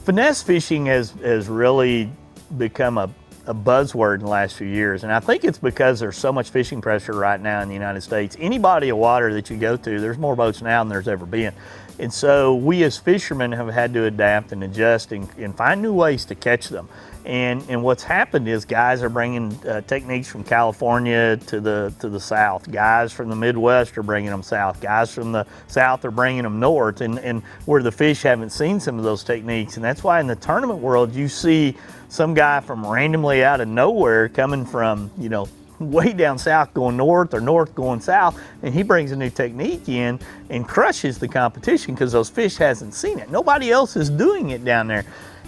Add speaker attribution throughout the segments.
Speaker 1: Finesse fishing has really become a buzzword in the last few years, and I think it's because there's so much fishing pressure right now in the United States. Any body of water that you go to, there's more boats now than there's ever been. And so we as fishermen have had to adapt and adjust and find new ways to catch them. And what's happened is guys are bringing techniques from California to the South. Guys from the Midwest are bringing them south. Guys from the South are bringing them north, and where the fish haven't seen some of those techniques. And that's why in the tournament world you see some guy from randomly out of nowhere coming from, you know, way down south going north or north going south, and he brings a new technique in and crushes the competition because those fish hasn't seen it. Nobody else is doing it down there.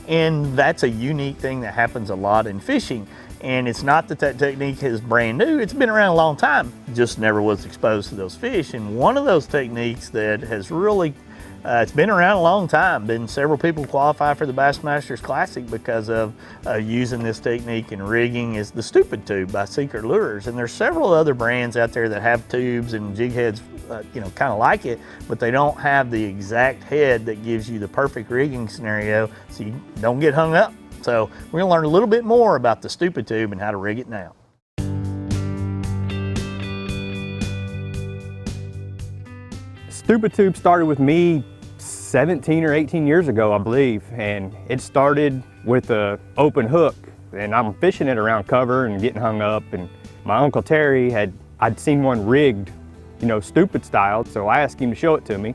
Speaker 1: And that's a unique thing that happens a lot in fishing. And it's not that that technique is brand new, it's been around a long time, just never was exposed to those fish. And one of those techniques that has really, it's been around a long time, been several people qualify for the Bassmasters Classic because of using this technique and rigging, is the Stupid Tube by Secret Lures. And there's several other brands out there that have tubes and jig heads, you know, kind of like it, but they don't have the exact head that gives you the perfect rigging scenario so you don't get hung up. So we're gonna learn a little bit more about the Stupid Tube and how to rig it now.
Speaker 2: Stupid Tube started with me 17 or 18 years ago, I believe, and it started with an open hook, and I'm fishing it around cover and getting hung up, and my Uncle Terry I'd seen one rigged, you know, stupid style, so I asked him to show it to me,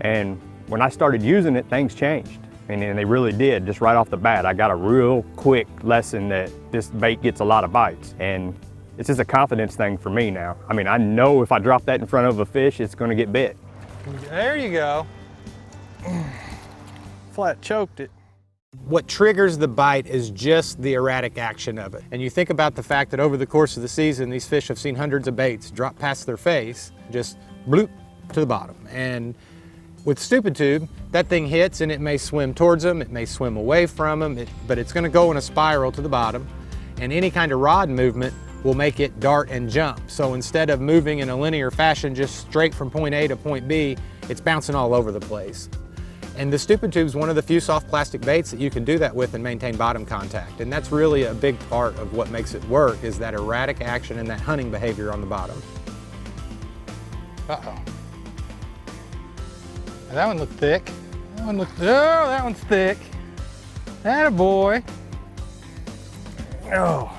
Speaker 2: and when I started using it, things changed, and they really did. Just right off the bat, I got a real quick lesson that this bait gets a lot of bites, and it's just a confidence thing for me now. I mean, I know if I drop that in front of a fish, it's gonna get bit.
Speaker 3: There you go. Flat choked it.
Speaker 4: What triggers the bite is just the erratic action of it. And you think about the fact that over the course of the season, these fish have seen hundreds of baits drop past their face, just bloop to the bottom. And with Stupid Tube, that thing hits and it may swim towards them, it may swim away from them, but it's gonna go in a spiral to the bottom, and any kind of rod movement will make it dart and jump. So instead of moving in a linear fashion just straight from point A to point B, it's bouncing all over the place. And the Stupid Tube is one of the few soft plastic baits that you can do that with and maintain bottom contact. And that's really a big part of what makes it work, is that erratic action and that hunting behavior on the bottom.
Speaker 3: Uh-oh. That one looked thick. That one looked, oh, that one's thick. Attaboy. Oh.